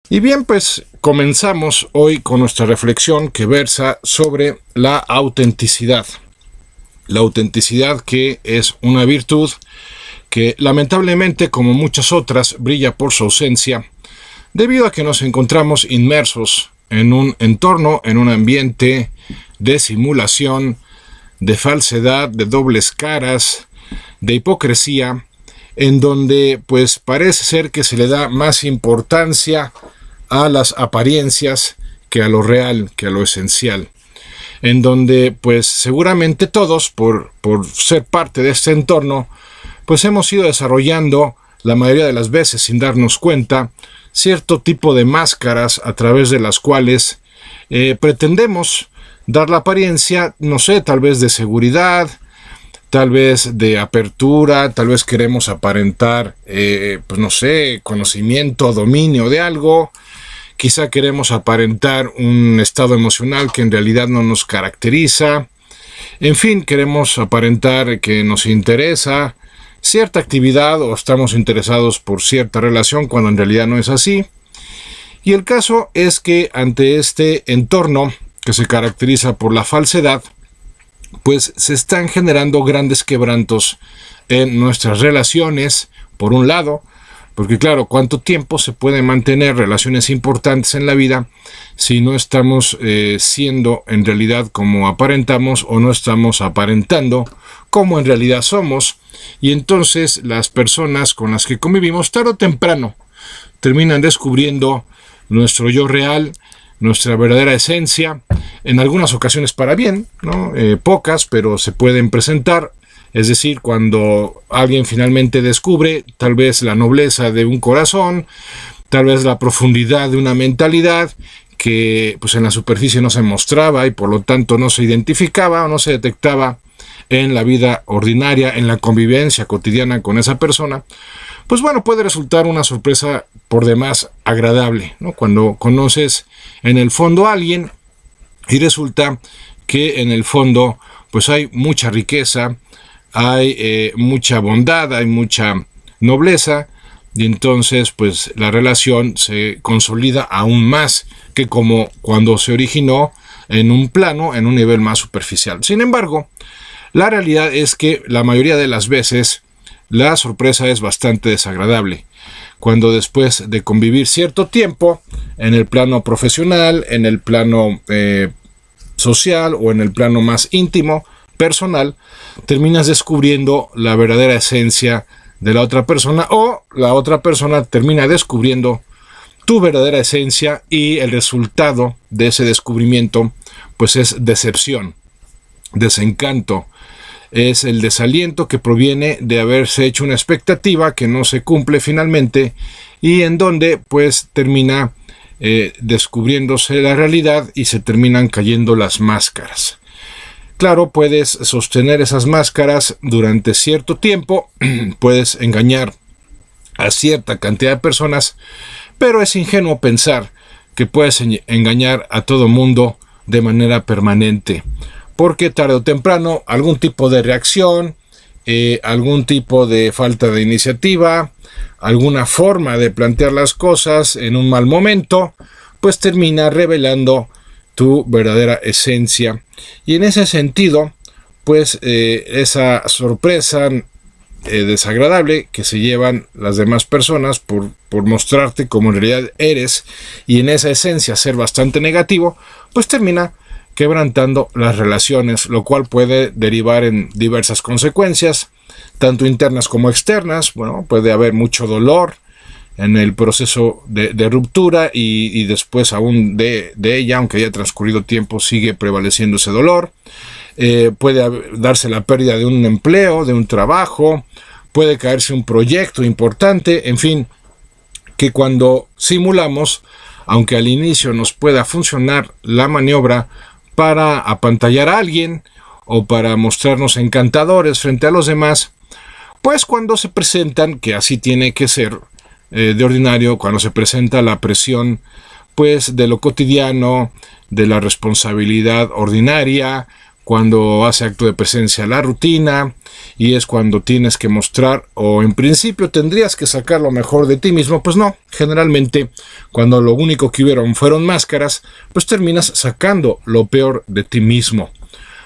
Y bien, pues comenzamos hoy con nuestra reflexión que versa sobre la autenticidad. La autenticidad, que es una virtud que lamentablemente, como muchas otras, brilla por su ausencia, debido a que nos encontramos inmersos en un entorno, en un ambiente de simulación, de falsedad, de dobles caras, de hipocresía, en donde pues parece ser que se le da más importancia a las apariencias que a lo real, que a lo esencial, en donde pues seguramente todos, por ser parte de este entorno, pues hemos ido desarrollando, la mayoría de las veces sin darnos cuenta, cierto tipo de máscaras a través de las cuales pretendemos dar la apariencia, no sé, tal vez de seguridad, tal vez de apertura, tal vez queremos aparentar, pues no sé, conocimiento, dominio de algo. Quizá queremos aparentar un estado emocional que en realidad no nos caracteriza. En fin, queremos aparentar que nos interesa cierta actividad o estamos interesados por cierta relación cuando en realidad no es así. Y el caso es que ante este entorno que se caracteriza por la falsedad, pues se están generando grandes quebrantos en nuestras relaciones, por un lado, porque claro, ¿cuánto tiempo se puede mantener relaciones importantes en la vida si no estamos siendo en realidad como aparentamos o no estamos aparentando como en realidad somos? Y entonces las personas con las que convivimos tarde o temprano terminan descubriendo nuestro yo real, nuestra verdadera esencia, en algunas ocasiones para bien, ¿no? Pocas, pero se pueden presentar. Es decir, cuando alguien finalmente descubre tal vez la nobleza de un corazón, tal vez la profundidad de una mentalidad que pues en la superficie no se mostraba y por lo tanto no se identificaba o no se detectaba en la vida ordinaria, en la convivencia cotidiana con esa persona, pues bueno, puede resultar una sorpresa por demás agradable, ¿no? Cuando conoces en el fondo a alguien y resulta que en el fondo pues hay mucha riqueza, hay mucha bondad, hay mucha nobleza, y entonces pues la relación se consolida aún más que como cuando se originó en un plano, en un nivel más superficial. Sin embargo, la realidad es que la mayoría de las veces la sorpresa es bastante desagradable. Cuando después de convivir cierto tiempo en el plano profesional, en el plano social o en el plano más íntimo, personal, terminas descubriendo la verdadera esencia de la otra persona o la otra persona termina descubriendo tu verdadera esencia y el resultado de ese descubrimiento pues es decepción, desencanto, es el desaliento que proviene de haberse hecho una expectativa que no se cumple finalmente y en donde pues termina descubriéndose la realidad y se terminan cayendo las máscaras. Claro, puedes sostener esas máscaras durante cierto tiempo, puedes engañar a cierta cantidad de personas, pero es ingenuo pensar que puedes engañar a todo mundo de manera permanente, porque tarde o temprano algún tipo de reacción, algún tipo de falta de iniciativa, alguna forma de plantear las cosas en un mal momento, pues termina revelando tu verdadera esencia. Y en ese sentido, pues esa sorpresa desagradable que se llevan las demás personas por mostrarte como en realidad eres y en esa esencia ser bastante negativo, pues termina quebrantando las relaciones, lo cual puede derivar en diversas consecuencias, tanto internas como externas. Bueno, puede haber mucho dolor en el proceso de ruptura y después aún de ella, aunque haya transcurrido tiempo, sigue prevaleciendo ese dolor. Puede darse la pérdida de un empleo, de un trabajo, puede caerse un proyecto importante, en fin, que cuando simulamos, aunque al inicio nos pueda funcionar la maniobra para apantallar a alguien o para mostrarnos encantadores frente a los demás, pues cuando se presentan, que así tiene que ser, de ordinario, cuando se presenta la presión pues de lo cotidiano, de la responsabilidad ordinaria, cuando hace acto de presencia la rutina, y es cuando tienes que mostrar, o en principio tendrías que sacar lo mejor de ti mismo. Pues no, generalmente cuando lo único que hubieron fueron máscaras, pues terminas sacando lo peor de ti mismo,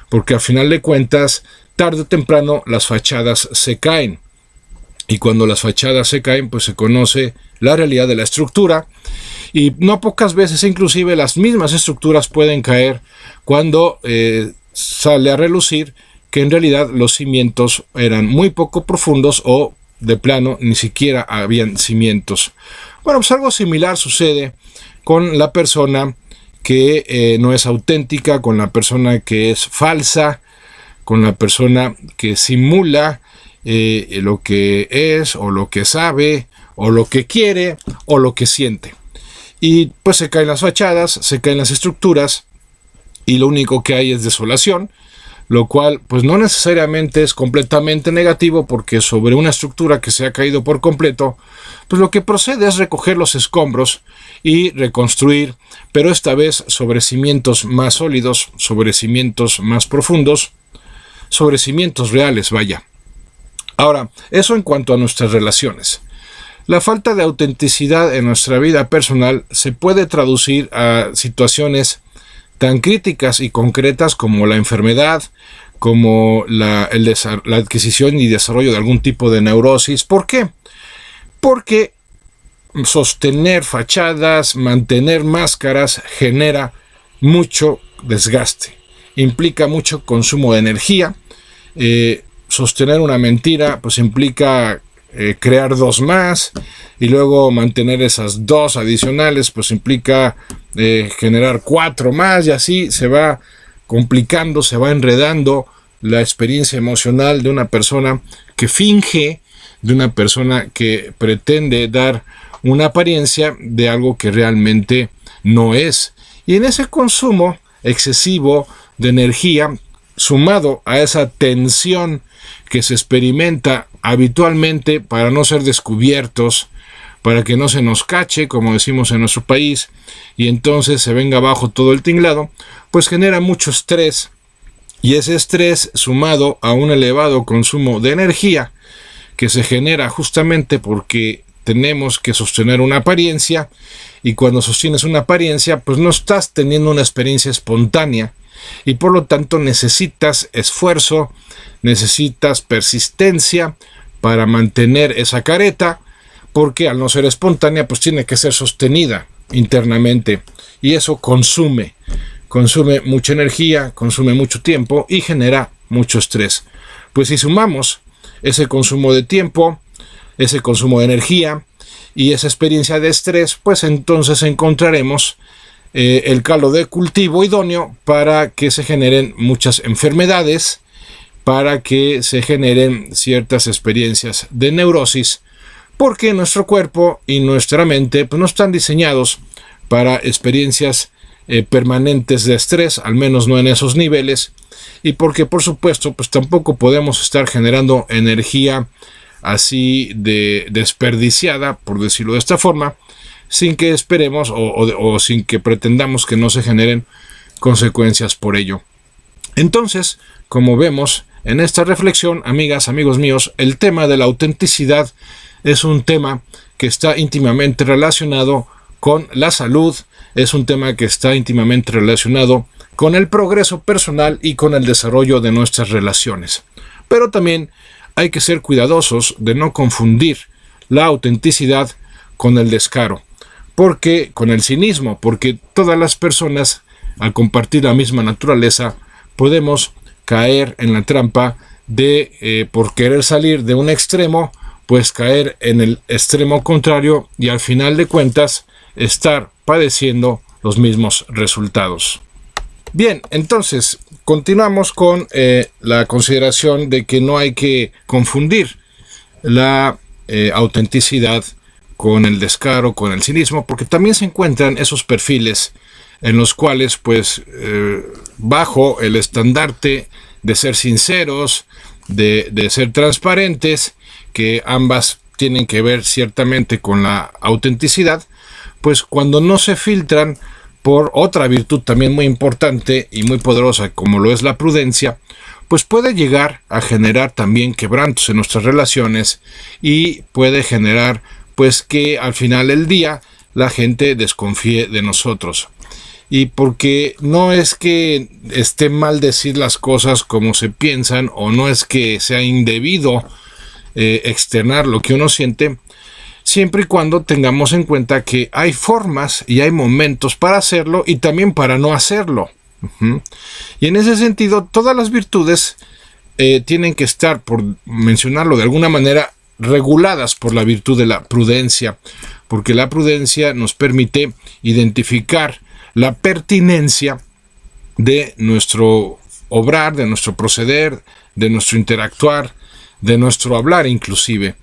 porque al final de cuentas, tarde o temprano las fachadas se caen, y cuando las fachadas se caen, pues se conoce la realidad de la estructura. Y no pocas veces inclusive las mismas estructuras pueden caer cuando sale a relucir que en realidad los cimientos eran muy poco profundos, o de plano ni siquiera habían cimientos. Bueno, pues algo similar sucede con la persona que no es auténtica, con la persona que es falsa, con la persona que simula lo que es, o lo que sabe, o lo que quiere, o lo que siente. Y pues se caen las fachadas, se caen las estructuras, y lo único que hay es desolación, lo cual pues no necesariamente es completamente negativo, porque sobre una estructura que se ha caído por completo, pues lo que procede es recoger los escombros y reconstruir, pero esta vez sobre cimientos más sólidos, sobre cimientos más profundos, sobre cimientos reales, vaya. Ahora, eso en cuanto a nuestras relaciones. La falta de autenticidad en nuestra vida personal se puede traducir a situaciones tan críticas y concretas como la enfermedad, como la adquisición y desarrollo de algún tipo de neurosis. ¿Por qué? Porque sostener fachadas, mantener máscaras, genera mucho desgaste, implica mucho consumo de energía. Sostener una mentira pues implica crear dos más, y luego mantener esas dos adicionales pues implica generar cuatro más, y así se va complicando, se va enredando la experiencia emocional de una persona que finge, de una persona que pretende dar una apariencia de algo que realmente no es. Y en ese consumo excesivo de energía, sumado a esa tensión que se experimenta habitualmente para no ser descubiertos, para que no se nos cache, como decimos en nuestro país, y entonces se venga abajo todo el tinglado, pues genera mucho estrés, y ese estrés, sumado a un elevado consumo de energía que se genera justamente porque tenemos que sostener una apariencia, y cuando sostienes una apariencia pues no estás teniendo una experiencia espontánea, y por lo tanto necesitas esfuerzo, necesitas persistencia para mantener esa careta, porque al no ser espontánea pues tiene que ser sostenida internamente, y eso consume mucha energía, consume mucho tiempo y genera mucho estrés. Pues si sumamos ese consumo de tiempo, ese consumo de energía y esa experiencia de estrés, pues entonces encontraremos el caldo de cultivo idóneo para que se generen muchas enfermedades, para que se generen ciertas experiencias de neurosis, porque nuestro cuerpo y nuestra mente pues no están diseñados para experiencias permanentes de estrés, al menos no en esos niveles, y porque por supuesto pues tampoco podemos estar generando energía así de desperdiciada, por decirlo de esta forma, sin que esperemos o sin que pretendamos que no se generen consecuencias por ello. Entonces, como vemos en esta reflexión, amigas, amigos míos, el tema de la autenticidad es un tema que está íntimamente relacionado con la salud, es un tema que está íntimamente relacionado con el progreso personal y con el desarrollo de nuestras relaciones. Pero también hay que ser cuidadosos de no confundir la autenticidad con el descaro, porque con el cinismo, porque todas las personas, al compartir la misma naturaleza, podemos caer en la trampa de, por querer salir de un extremo, pues caer en el extremo contrario y al final de cuentas estar padeciendo los mismos resultados. Bien, entonces continuamos con la consideración de que no hay que confundir la autenticidad con el descaro, con el cinismo, porque también se encuentran esos perfiles en los cuales, pues, bajo el estandarte de ser sinceros, de ser transparentes, que ambas tienen que ver ciertamente con la autenticidad, pues cuando no se filtran por otra virtud también muy importante y muy poderosa como lo es la prudencia, pues puede llegar a generar también quebrantos en nuestras relaciones y puede generar pues que al final del día la gente desconfíe de nosotros. Y porque no es que esté mal decir las cosas como se piensan, o no es que sea indebido externar lo que uno siente, siempre y cuando tengamos en cuenta que hay formas y hay momentos para hacerlo y también para no hacerlo. Y en ese sentido, todas las virtudes tienen que estar, por mencionarlo de alguna manera, reguladas por la virtud de la prudencia, porque la prudencia nos permite identificar la pertinencia de nuestro obrar, de nuestro proceder, de nuestro interactuar, de nuestro hablar inclusive.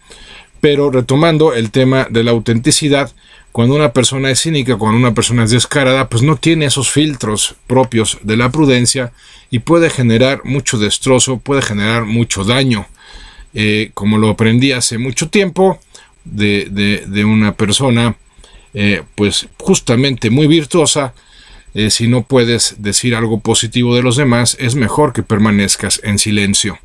Pero retomando el tema de la autenticidad, cuando una persona es cínica, cuando una persona es descarada, pues no tiene esos filtros propios de la prudencia y puede generar mucho destrozo, puede generar mucho daño. Como lo aprendí hace mucho tiempo de una persona pues justamente muy virtuosa, si no puedes decir algo positivo de los demás, es mejor que permanezcas en silencio.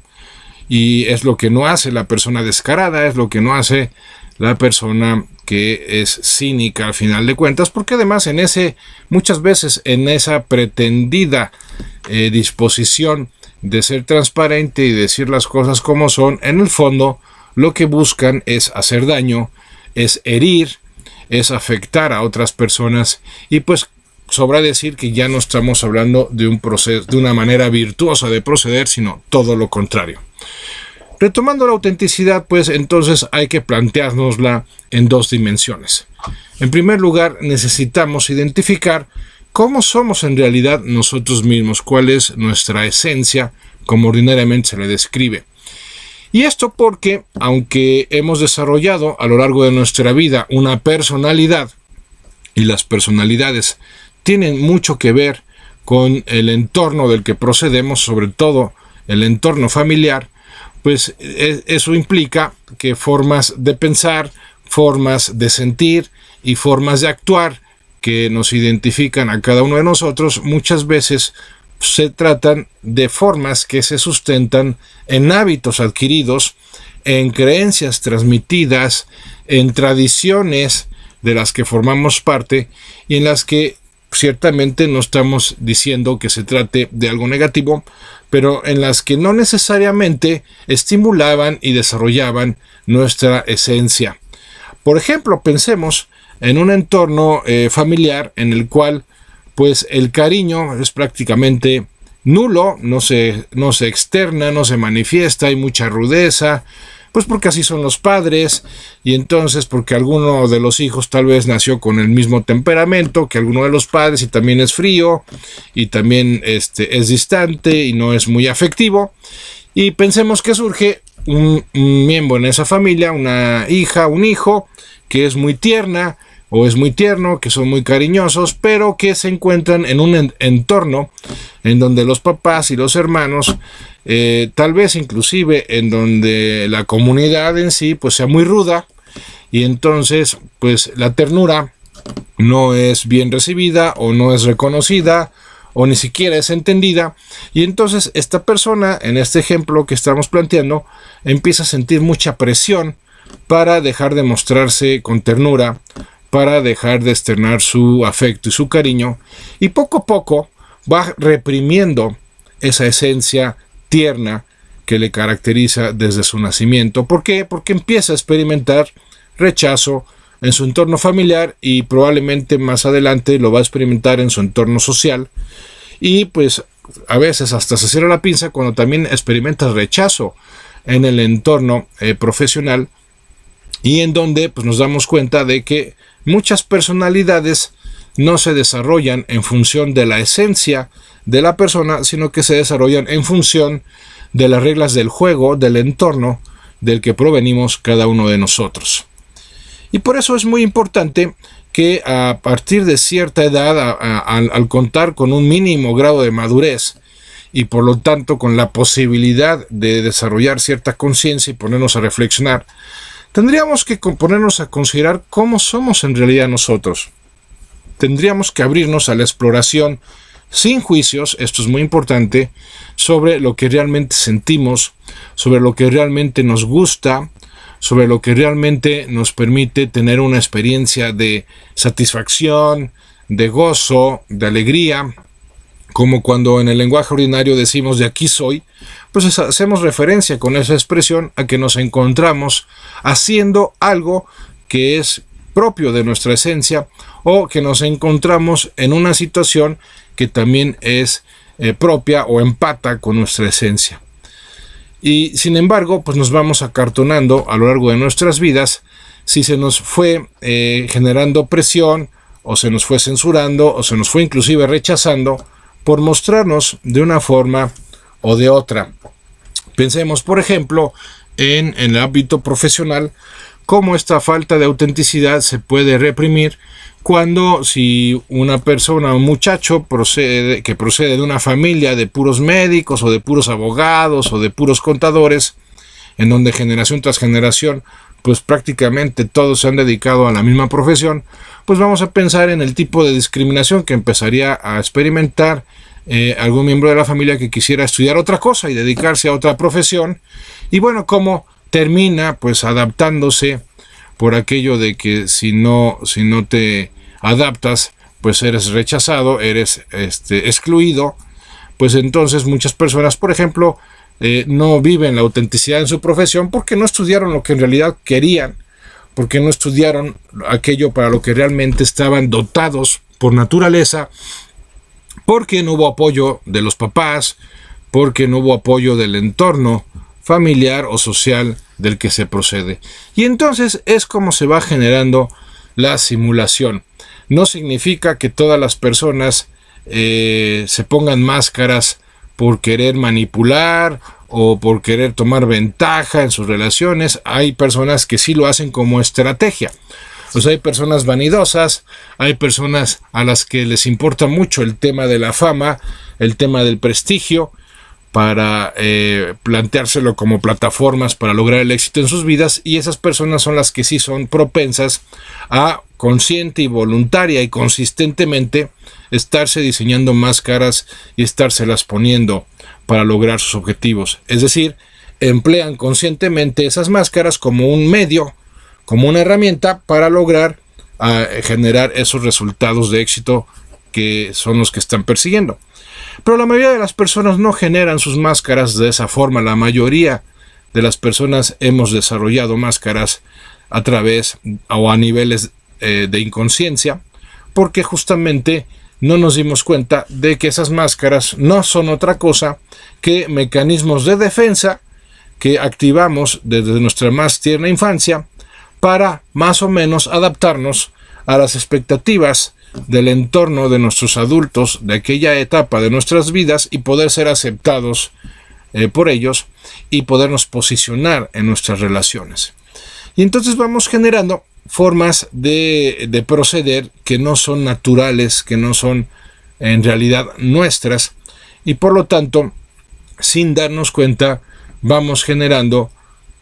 Y es lo que no hace la persona descarada, es lo que no hace la persona que es cínica al final de cuentas, porque además muchas veces en esa pretendida disposición de ser transparente y decir las cosas como son, en el fondo lo que buscan es hacer daño, es herir, es afectar a otras personas, y pues sobra decir que ya no estamos hablando de un proceso, de una manera virtuosa de proceder, sino todo lo contrario. Retomando la autenticidad, pues entonces hay que planteárnosla en dos dimensiones. En primer lugar, necesitamos identificar cómo somos en realidad nosotros mismos, cuál es nuestra esencia, como ordinariamente se le describe. Y esto porque, aunque hemos desarrollado a lo largo de nuestra vida una personalidad, y las personalidades tienen mucho que ver con el entorno del que procedemos, sobre todo el entorno familiar, pues eso implica que formas de pensar, formas de sentir y formas de actuar que nos identifican a cada uno de nosotros, muchas veces se tratan de formas que se sustentan en hábitos adquiridos, en creencias transmitidas, en tradiciones de las que formamos parte y en las que ciertamente no estamos diciendo que se trate de algo negativo, pero en las que no necesariamente estimulaban y desarrollaban nuestra esencia. Por ejemplo, pensemos en un entorno familiar en el cual pues el cariño es prácticamente nulo, no se externa, no se manifiesta, hay mucha rudeza, pues porque así son los padres, y entonces porque alguno de los hijos tal vez nació con el mismo temperamento que alguno de los padres y también es frío y también es distante y no es muy afectivo. Y pensemos que surge un miembro en esa familia, una hija, un hijo, que es muy tierna o es muy tierno, que son muy cariñosos, pero que se encuentran en un entorno en donde los papás y los hermanos, tal vez inclusive en donde la comunidad en sí pues sea muy ruda, y entonces pues la ternura no es bien recibida o no es reconocida o ni siquiera es entendida, y entonces esta persona, en este ejemplo que estamos planteando, empieza a sentir mucha presión para dejar de mostrarse con ternura, para dejar de externar su afecto y su cariño, y poco a poco va reprimiendo esa esencia tierna que le caracteriza desde su nacimiento. ¿Por qué? Porque empieza a experimentar rechazo en su entorno familiar y probablemente más adelante lo va a experimentar en su entorno social, y pues a veces hasta se cierra la pinza cuando también experimenta rechazo en el entorno profesional, y en donde pues nos damos cuenta de que muchas personalidades no se desarrollan en función de la esencia de la persona, sino que se desarrollan en función de las reglas del juego, del entorno del que provenimos cada uno de nosotros. Y por eso es muy importante que a partir de cierta edad, al contar con un mínimo grado de madurez y por lo tanto con la posibilidad de desarrollar cierta conciencia y ponernos a reflexionar, tendríamos que ponernos a considerar cómo somos en realidad nosotros. tendríamos que abrirnos a la exploración sin juicios, esto es muy importante, sobre lo que realmente sentimos, sobre lo que realmente nos gusta, sobre lo que realmente nos permite tener una experiencia de satisfacción, de gozo, de alegría, como cuando en el lenguaje ordinario decimos de aquí soy, pues hacemos referencia con esa expresión a que nos encontramos haciendo algo que es propio de nuestra esencia, o que nos encontramos en una situación que también es propia o empata con nuestra esencia. Y sin embargo, pues nos vamos acartonando a lo largo de nuestras vidas si se nos fue generando presión, o se nos fue censurando, o se nos fue inclusive rechazando por mostrarnos de una forma o de otra. Pensemos, por ejemplo, en el ámbito profesional, cómo esta falta de autenticidad se puede reprimir cuando, si una persona, un muchacho que procede de una familia de puros médicos o de puros abogados o de puros contadores, en donde generación tras generación pues prácticamente todos se han dedicado a la misma profesión, pues vamos a pensar en el tipo de discriminación que empezaría a experimentar algún miembro de la familia que quisiera estudiar otra cosa y dedicarse a otra profesión, y bueno, cómo termina pues adaptándose por aquello de que si no te adaptas, pues eres rechazado, eres excluido. Pues entonces muchas personas, por ejemplo, no viven la autenticidad en su profesión porque no estudiaron lo que en realidad querían, porque no estudiaron aquello para lo que realmente estaban dotados por naturaleza, porque no hubo apoyo de los papás, porque no hubo apoyo del entorno familiar o social del que se procede. Y entonces es como se va generando la simulación. No significa que todas las personas se pongan máscaras por querer manipular o por querer tomar ventaja en sus relaciones. Hay personas que sí lo hacen como estrategia. Pues hay personas vanidosas, hay personas a las que les importa mucho el tema de la fama, el tema del prestigio, para planteárselo como plataformas para lograr el éxito en sus vidas, y esas personas son las que sí son propensas a consciente y voluntaria y consistentemente estarse diseñando máscaras y estárselas poniendo para lograr sus objetivos. Es decir, emplean conscientemente esas máscaras como un medio, como una herramienta para lograr generar esos resultados de éxito que son los que están persiguiendo. Pero la mayoría de las personas no generan sus máscaras de esa forma. La mayoría de las personas hemos desarrollado máscaras a través o a niveles de inconsciencia, porque justamente no nos dimos cuenta de que esas máscaras no son otra cosa que mecanismos de defensa que activamos desde nuestra más tierna infancia para más o menos adaptarnos a las expectativas del entorno de nuestros adultos de aquella etapa de nuestras vidas y poder ser aceptados por ellos y podernos posicionar en nuestras relaciones. Y entonces vamos generando formas de proceder que no son naturales, que no son en realidad nuestras, y por lo tanto, sin darnos cuenta, vamos generando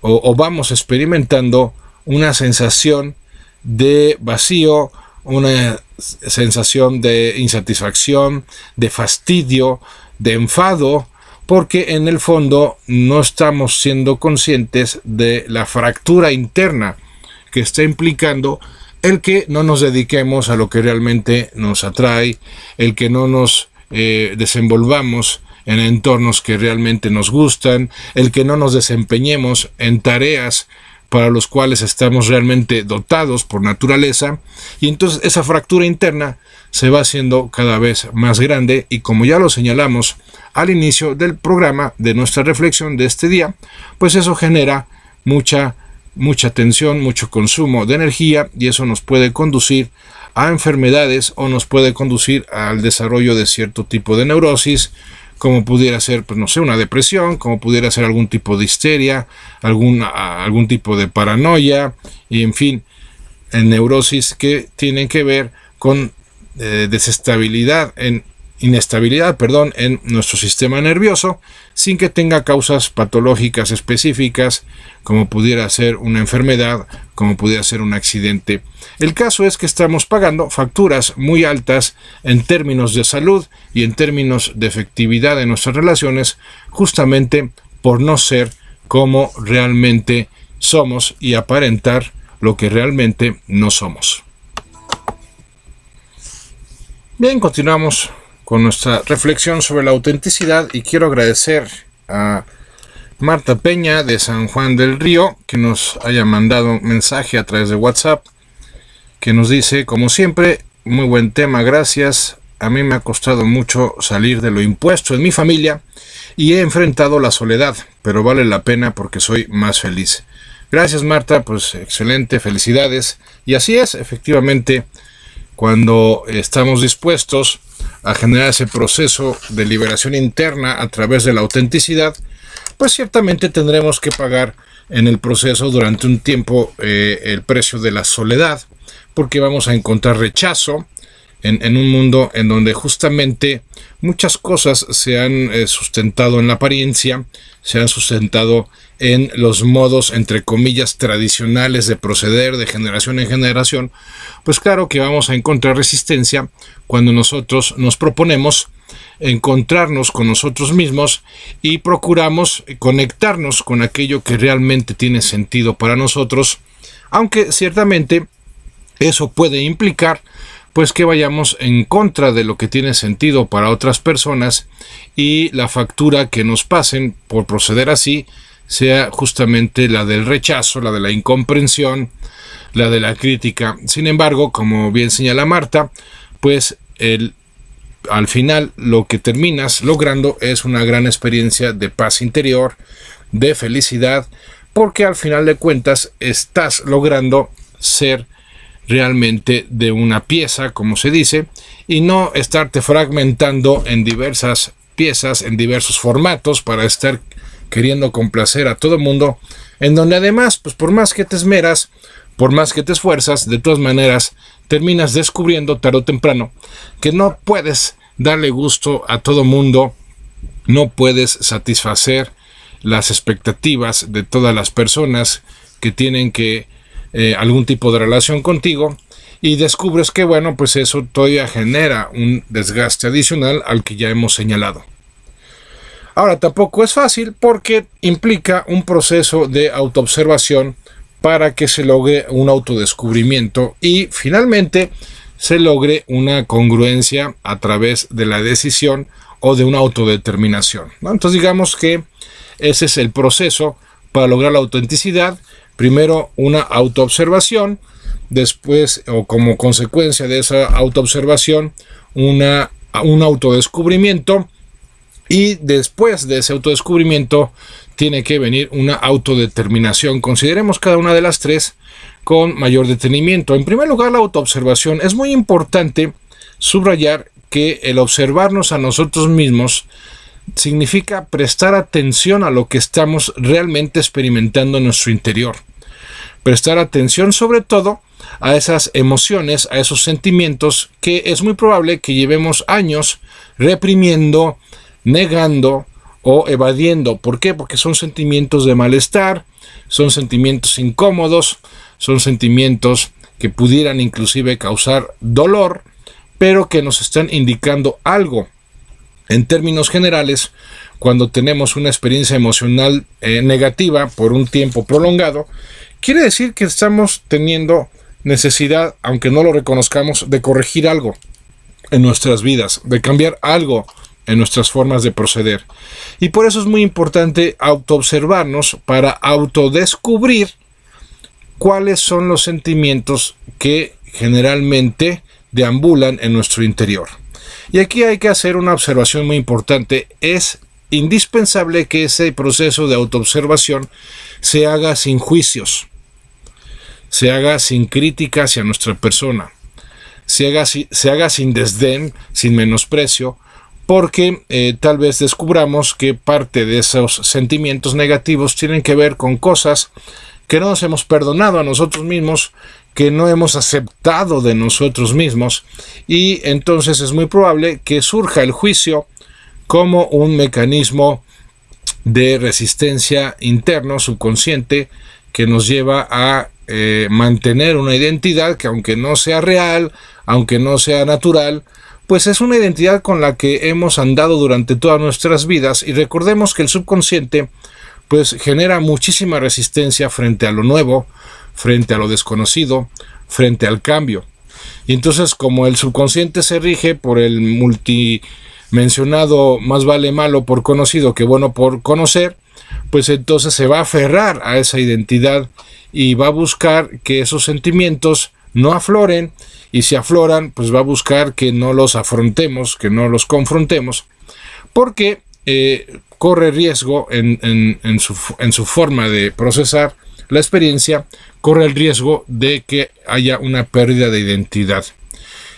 o vamos experimentando una sensación de vacío, una sensación de insatisfacción, de fastidio, de enfado, porque en el fondo no estamos siendo conscientes de la fractura interna que está implicando el que no nos dediquemos a lo que realmente nos atrae, el que no nos desenvolvamos en entornos que realmente nos gustan, el que no nos desempeñemos en tareas para los cuales estamos realmente dotados por naturaleza, y entonces esa fractura interna se va haciendo cada vez más grande, y como ya lo señalamos al inicio del programa de nuestra reflexión de este día, pues eso genera mucha tensión, mucho consumo de energía, y eso nos puede conducir a enfermedades o nos puede conducir al desarrollo de cierto tipo de neurosis, como pudiera ser, pues no sé, una depresión, como pudiera ser algún tipo de histeria, algún tipo de paranoia, y en fin, en neurosis que tienen que ver con desestabilidad en inestabilidad, en nuestro sistema nervioso, sin que tenga causas patológicas específicas, como pudiera ser una enfermedad, como pudiera ser un accidente. El caso es que estamos pagando facturas muy altas en términos de salud y en términos de efectividad de nuestras relaciones, justamente por no ser como realmente somos y aparentar lo que realmente no somos. Bien, continuamos con nuestra reflexión sobre la autenticidad y quiero agradecer a Marta Peña de San Juan del Río que nos haya mandado un mensaje a través de WhatsApp que nos dice: como siempre, muy buen tema, gracias. A mí me ha costado mucho salir de lo impuesto en mi familia y he enfrentado la soledad, pero vale la pena porque soy más feliz. Gracias, Marta, pues excelente, felicidades. Y así es, efectivamente, cuando estamos dispuestos a generar ese proceso de liberación interna a través de la autenticidad, pues ciertamente tendremos que pagar en el proceso durante un tiempo el precio de la soledad, porque vamos a encontrar rechazo en un mundo en donde justamente muchas cosas se han sustentado en la apariencia, se han sustentado en los modos, entre comillas, tradicionales de proceder de generación en generación. Pues claro que vamos a encontrar resistencia cuando nosotros nos proponemos encontrarnos con nosotros mismos y procuramos conectarnos con aquello que realmente tiene sentido para nosotros, aunque ciertamente eso puede implicar pues que vayamos en contra de lo que tiene sentido para otras personas y la factura que nos pasen por proceder así sea justamente la del rechazo, la de la incomprensión, la de la crítica. Sin embargo, como bien señala Marta, pues al final lo que terminas logrando es una gran experiencia de paz interior, de felicidad, porque al final de cuentas estás logrando ser realmente de una pieza, como se dice, y no estarte fragmentando en diversas piezas, en diversos formatos para estar queriendo complacer a todo el mundo, en donde además, pues por más que te esmeras, por más que te esfuerzas, de todas maneras terminas descubriendo tarde o temprano que no puedes darle gusto a todo mundo, no puedes satisfacer las expectativas de todas las personas que tienen algún tipo de relación contigo, y descubres que bueno, pues eso todavía genera un desgaste adicional al que ya hemos señalado. Ahora, tampoco es fácil porque implica un proceso de autoobservación para que se logre un autodescubrimiento y finalmente se logre una congruencia a través de la decisión o de una autodeterminación, ¿no? Entonces digamos que ese es el proceso para lograr la autenticidad. Primero una autoobservación, después o como consecuencia de esa autoobservación un autodescubrimiento, y después de ese autodescubrimiento tiene que venir una autodeterminación. Consideremos cada una de las tres con mayor detenimiento. En primer lugar, la autoobservación. Es muy importante subrayar que el observarnos a nosotros mismos significa prestar atención a lo que estamos realmente experimentando en nuestro interior. Prestar atención sobre todo a esas emociones, a esos sentimientos que es muy probable que llevemos años reprimiendo, negando o evadiendo. ¿Por qué? Porque son sentimientos de malestar, son sentimientos incómodos, son sentimientos que pudieran inclusive causar dolor, pero que nos están indicando algo. En términos generales, cuando tenemos una experiencia emocional negativa por un tiempo prolongado, quiere decir que estamos teniendo necesidad, aunque no lo reconozcamos, de corregir algo en nuestras vidas, de cambiar algo en nuestras formas de proceder. Y por eso es muy importante autoobservarnos para autodescubrir cuáles son los sentimientos que generalmente deambulan en nuestro interior. Y aquí hay que hacer una observación muy importante. Es indispensable que ese proceso de autoobservación se haga sin juicios, se haga sin crítica hacia nuestra persona, se haga sin desdén, sin menosprecio, porque tal vez descubramos que parte de esos sentimientos negativos tienen que ver con cosas que no nos hemos perdonado a nosotros mismos, que no hemos aceptado de nosotros mismos, y entonces es muy probable que surja el juicio como un mecanismo de resistencia interno, subconsciente, que nos lleva a mantener una identidad que, aunque no sea real, aunque no sea natural, pues es una identidad con la que hemos andado durante todas nuestras vidas. Y recordemos que el subconsciente pues genera muchísima resistencia frente a lo nuevo, frente a lo desconocido, frente al cambio. Y entonces, como el subconsciente se rige por el multimencionado más vale malo por conocido que bueno por conocer, pues entonces se va a aferrar a esa identidad y va a buscar que esos sentimientos no afloren, y si afloran, pues va a buscar que no los afrontemos, que no los confrontemos, porque corre riesgo en su forma de procesar la experiencia, corre el riesgo de que haya una pérdida de identidad.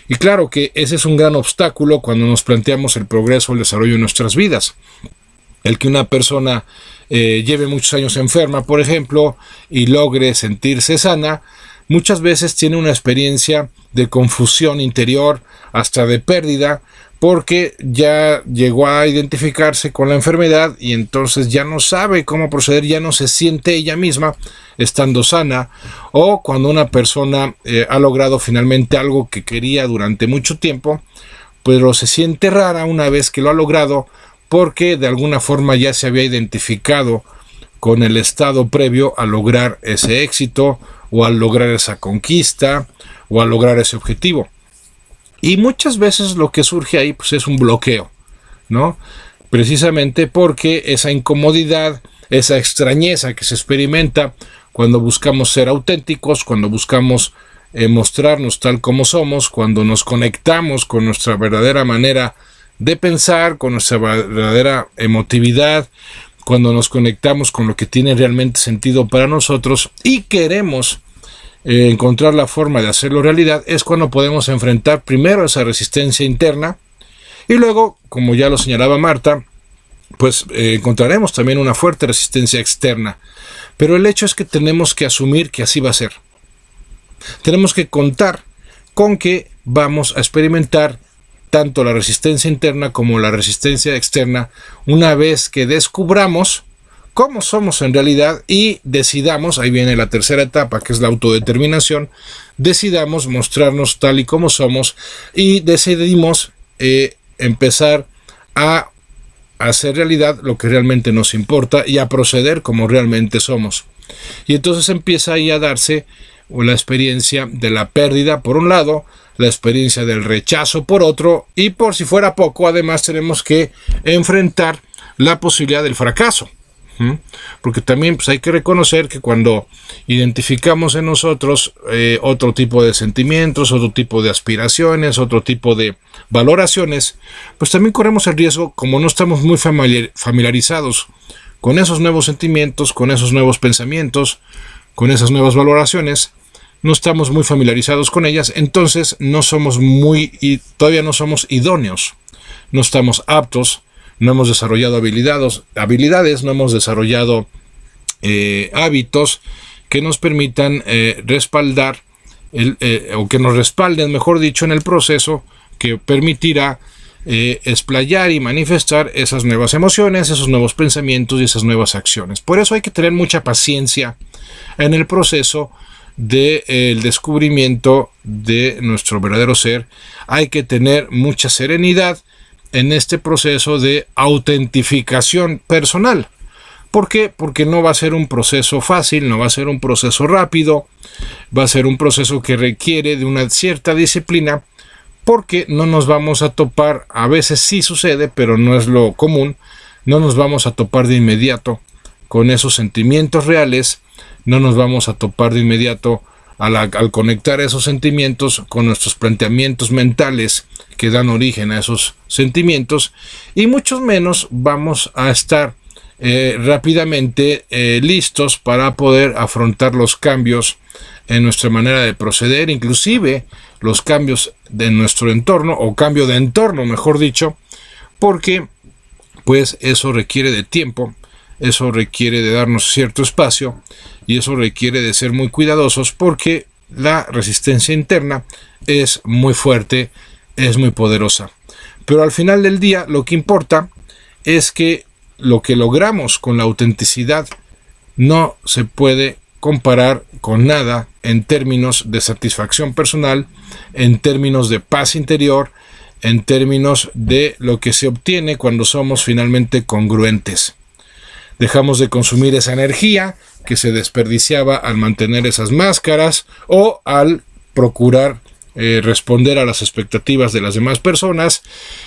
Y claro que ese es un gran obstáculo cuando nos planteamos el progreso o el desarrollo de nuestras vidas. El que una persona lleve muchos años enferma, por ejemplo, y logre sentirse sana, muchas veces tiene una experiencia de confusión interior, hasta de pérdida, porque ya llegó a identificarse con la enfermedad y entonces ya no sabe cómo proceder, ya no se siente ella misma estando sana. O cuando una persona ha logrado finalmente algo que quería durante mucho tiempo, pero se siente rara una vez que lo ha logrado, porque de alguna forma ya se había identificado con el estado previo a lograr ese éxito, o al lograr esa conquista, o al lograr ese objetivo. Y muchas veces lo que surge ahí pues es un bloqueo, ¿no? Precisamente porque esa incomodidad, esa extrañeza que se experimenta cuando buscamos ser auténticos, cuando buscamos mostrarnos tal como somos, cuando nos conectamos con nuestra verdadera manera de pensar, con nuestra verdadera emotividad, cuando nos conectamos con lo que tiene realmente sentido para nosotros y queremos encontrar la forma de hacerlo realidad, es cuando podemos enfrentar primero esa resistencia interna, y luego, como ya lo señalaba Marta, pues encontraremos también una fuerte resistencia externa. Pero el hecho es que tenemos que asumir que así va a ser. Tenemos que contar con que vamos a experimentar tanto la resistencia interna como la resistencia externa una vez que descubramos cómo somos en realidad y decidamos, ahí viene la tercera etapa, que es la autodeterminación, decidamos mostrarnos tal y como somos, y decidimos empezar a hacer realidad lo que realmente nos importa y a proceder como realmente somos. Y entonces empieza ahí a darse la experiencia de la pérdida por un lado, la experiencia del rechazo por otro, y por si fuera poco, además tenemos que enfrentar la posibilidad del fracaso. Porque también pues, hay que reconocer que cuando identificamos en nosotros otro tipo de sentimientos, otro tipo de aspiraciones, otro tipo de valoraciones, pues también corremos el riesgo, como no estamos muy familiarizados con esos nuevos sentimientos, con esos nuevos pensamientos, con esas nuevas valoraciones, no estamos muy familiarizados con ellas, entonces todavía no somos idóneos, no estamos aptos, no hemos desarrollado habilidades, no hemos desarrollado hábitos que nos permitan respaldar, o que nos respalden, mejor dicho, en el proceso que permitirá explayar y manifestar esas nuevas emociones, esos nuevos pensamientos y esas nuevas acciones. Por eso hay que tener mucha paciencia en el proceso del descubrimiento de nuestro verdadero ser. Hay que tener mucha serenidad en este proceso de autentificación personal. ¿Por qué? Porque no va a ser un proceso fácil, no va a ser un proceso rápido, va a ser un proceso que requiere de una cierta disciplina, porque no nos vamos a topar, a veces sí sucede, pero no es lo común, no nos vamos a topar de inmediato con esos sentimientos reales, no nos vamos a topar de inmediato al conectar esos sentimientos con nuestros planteamientos mentales que dan origen a esos sentimientos, y mucho menos vamos a estar rápidamente listos para poder afrontar los cambios en nuestra manera de proceder, inclusive los cambios de nuestro entorno, o cambio de entorno, mejor dicho, porque pues eso requiere de tiempo, eso requiere de darnos cierto espacio, y eso requiere de ser muy cuidadosos, porque la resistencia interna es muy fuerte, es muy poderosa. Pero al final del día lo que importa es que lo que logramos con la autenticidad no se puede comparar con nada en términos de satisfacción personal, en términos de paz interior, en términos de lo que se obtiene cuando somos finalmente congruentes. Dejamos de consumir esa energía que se desperdiciaba al mantener esas máscaras o al procurar responder a las expectativas de las demás personas,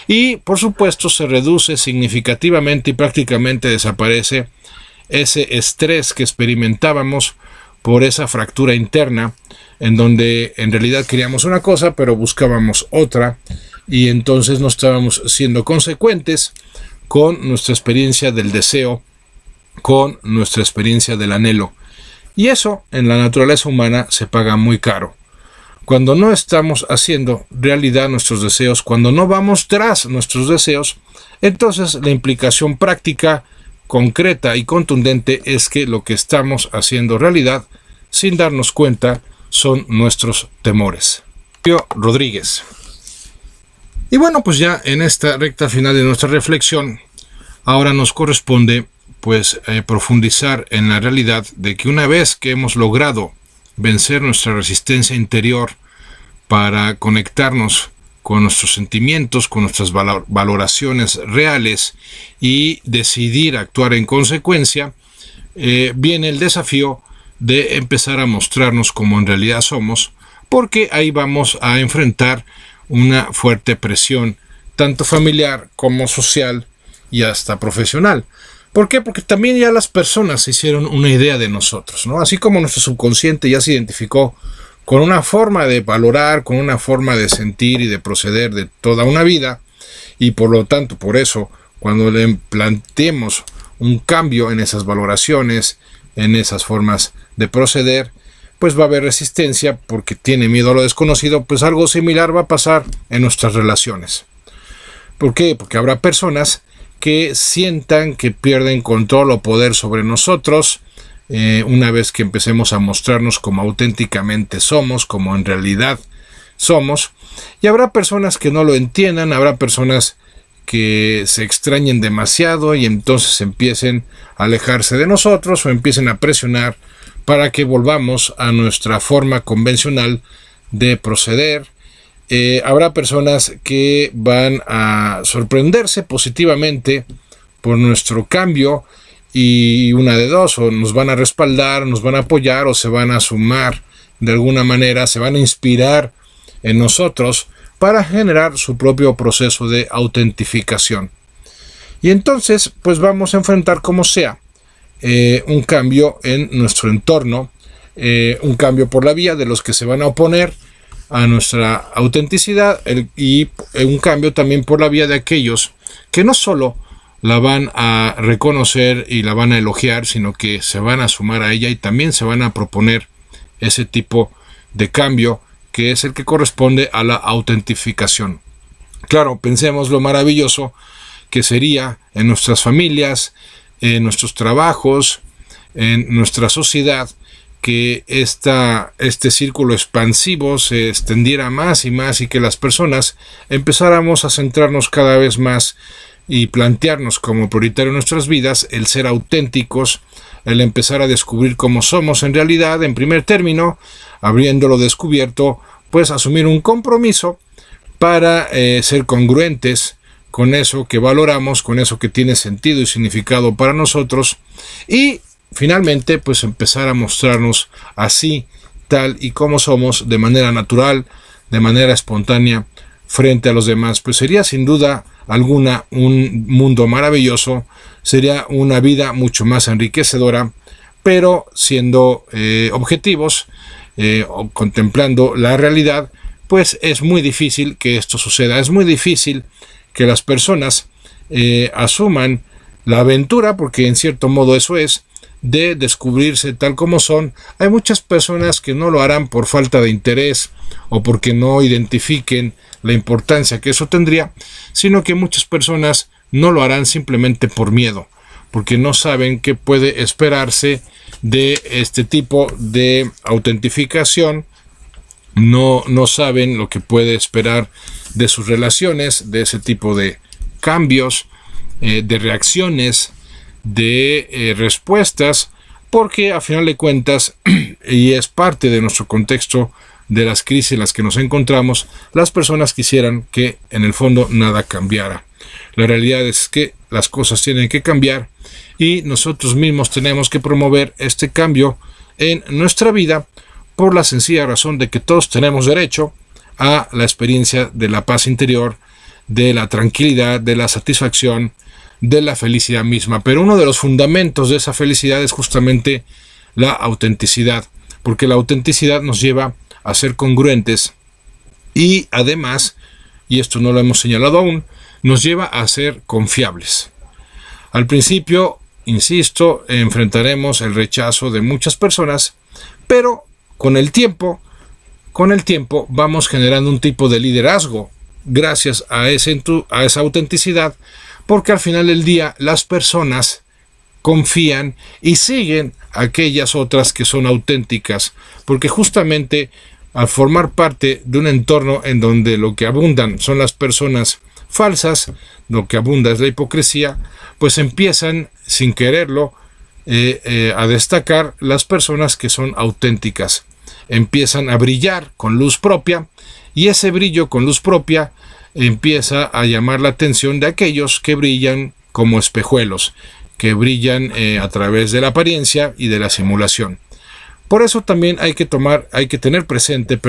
y por supuesto se reduce significativamente y prácticamente desaparece ese estrés que experimentábamos por esa fractura interna en donde en realidad queríamos una cosa pero buscábamos otra, y entonces no estábamos siendo consecuentes con nuestra experiencia del deseo, con nuestra experiencia del anhelo. Y eso en la naturaleza humana se paga muy caro. Cuando no estamos haciendo realidad nuestros deseos, cuando no vamos tras nuestros deseos, entonces la implicación práctica, concreta y contundente es que lo que estamos haciendo realidad, sin darnos cuenta, son nuestros temores. Rodríguez. Y bueno, pues ya en esta recta final de nuestra reflexión, ahora nos corresponde pues profundizar en la realidad de que una vez que hemos logrado vencer nuestra resistencia interior para conectarnos con nuestros sentimientos, con nuestras valoraciones reales y decidir actuar en consecuencia, viene el desafío de empezar a mostrarnos como en realidad somos, porque ahí vamos a enfrentar una fuerte presión, tanto familiar como social y hasta profesional. ¿Por qué? Porque también ya las personas se hicieron una idea de nosotros, ¿no? Así como nuestro subconsciente ya se identificó con una forma de valorar, con una forma de sentir y de proceder de toda una vida, y por lo tanto, por eso, cuando le planteemos un cambio en esas valoraciones, en esas formas de proceder, pues va a haber resistencia porque tiene miedo a lo desconocido. Pues algo similar va a pasar en nuestras relaciones. ¿Por qué? Porque habrá personas que sientan que pierden control o poder sobre nosotros una vez que empecemos a mostrarnos como auténticamente somos, como en realidad somos. Y habrá personas que no lo entiendan, habrá personas que se extrañen demasiado y entonces empiecen a alejarse de nosotros o empiecen a presionar para que volvamos a nuestra forma convencional de proceder. Habrá personas que van a sorprenderse positivamente por nuestro cambio, y una de dos: o nos van a respaldar, nos van a apoyar, o se van a sumar de alguna manera, se van a inspirar en nosotros para generar su propio proceso de autentificación. Y entonces pues vamos a enfrentar como sea un cambio en nuestro entorno, un cambio por la vía de los que se van a oponer a nuestra autenticidad, y un cambio también por la vía de aquellos que no solo la van a reconocer y la van a elogiar, sino que se van a sumar a ella y también se van a proponer ese tipo de cambio que es el que corresponde a la autentificación. Claro, pensemos lo maravilloso que sería en nuestras familias, en nuestros trabajos, en nuestra sociedad, que este círculo expansivo se extendiera más y más, y que las personas empezáramos a centrarnos cada vez más y plantearnos como prioritario en nuestras vidas el ser auténticos, el empezar a descubrir cómo somos en realidad. En primer término, habiéndolo descubierto, pues asumir un compromiso para ser congruentes con eso que valoramos, con eso que tiene sentido y significado para nosotros, y finalmente pues empezar a mostrarnos así, tal y como somos, de manera natural, de manera espontánea frente a los demás. Pues sería sin duda alguna un mundo maravilloso, sería una vida mucho más enriquecedora, pero siendo objetivos, contemplando la realidad, pues es muy difícil que esto suceda. Es muy difícil que las personas asuman la aventura, porque en cierto modo eso es, de descubrirse tal como son. Hay muchas personas que no lo harán por falta de interés o porque no identifiquen la importancia que eso tendría, sino que muchas personas no lo harán simplemente por miedo, porque no saben qué puede esperarse de este tipo de autentificación no saben lo que puede esperar de sus relaciones, de ese tipo de cambios, de reacciones, de respuestas, porque a final de cuentas, y es parte de nuestro contexto de las crisis en las que nos encontramos, las personas quisieran que en el fondo nada cambiara. La realidad es que las cosas tienen que cambiar y nosotros mismos tenemos que promover este cambio en nuestra vida por la sencilla razón de que todos tenemos derecho a la experiencia de la paz interior, de la tranquilidad, de la satisfacción, de la felicidad misma. Pero uno de los fundamentos de esa felicidad es justamente la autenticidad, porque la autenticidad nos lleva a ser congruentes y además, y esto no lo hemos señalado aún, nos lleva a ser confiables. Al principio, insisto, enfrentaremos el rechazo de muchas personas, pero con el tiempo vamos generando un tipo de liderazgo gracias a esa autenticidad, porque al final del día las personas confían y siguen a aquellas otras que son auténticas, porque justamente al formar parte de un entorno en donde lo que abundan son las personas falsas, lo que abunda es la hipocresía, pues empiezan sin quererlo a destacar las personas que son auténticas, empiezan a brillar con luz propia y ese brillo con luz propia empieza a llamar la atención de aquellos que brillan como espejuelos, que brillan a través de la apariencia y de la simulación. Por eso también hay que tener presente,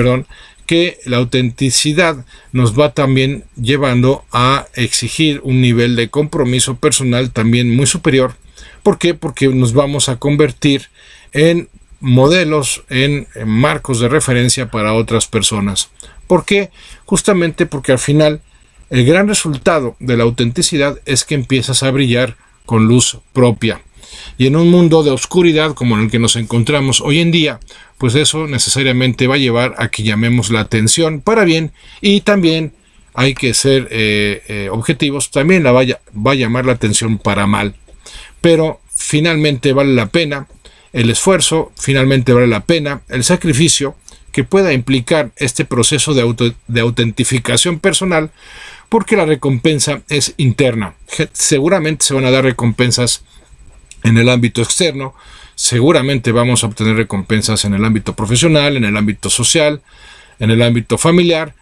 que la autenticidad nos va también llevando a exigir un nivel de compromiso personal también muy superior. ¿Por qué? Porque nos vamos a convertir en modelos, en marcos de referencia para otras personas. ¿Por qué? Justamente porque al final el gran resultado de la autenticidad es que empiezas a brillar con luz propia. Y en un mundo de oscuridad como en el que nos encontramos hoy en día, pues eso necesariamente va a llevar a que llamemos la atención para bien y también hay que ser objetivos, también va a llamar la atención para mal. Pero finalmente vale la pena el esfuerzo, finalmente vale la pena el sacrificio que pueda implicar este proceso de autentificación personal, porque la recompensa es interna. Seguramente se van a dar recompensas en el ámbito externo, seguramente vamos a obtener recompensas en el ámbito profesional, en el ámbito social, en el ámbito familiar.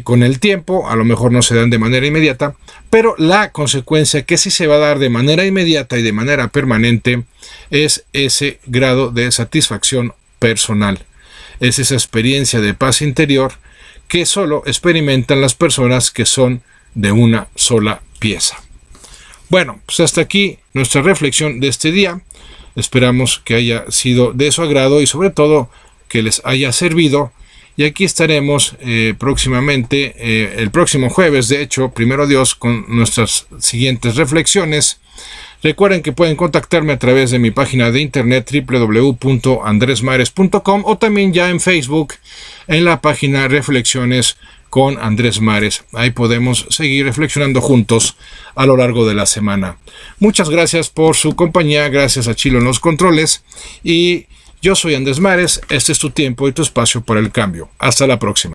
Con el tiempo, a lo mejor no se dan de manera inmediata, pero la consecuencia que sí se va a dar de manera inmediata y de manera permanente es ese grado de satisfacción personal. Es esa experiencia de paz interior que solo experimentan las personas que son de una sola pieza. Bueno, pues hasta aquí nuestra reflexión de este día. Esperamos que haya sido de su agrado y sobre todo que les haya servido. Y aquí estaremos próximamente, el próximo jueves, de hecho, primero Dios, con nuestras siguientes reflexiones. Recuerden que pueden contactarme a través de mi página de internet www.andresmares.com o también ya en Facebook en la página Reflexiones con Andrés Mares. Ahí podemos seguir reflexionando juntos a lo largo de la semana. Muchas gracias por su compañía, gracias a Chilo en los controles y yo soy Andrés Mares, este es tu tiempo y tu espacio para el cambio. Hasta la próxima.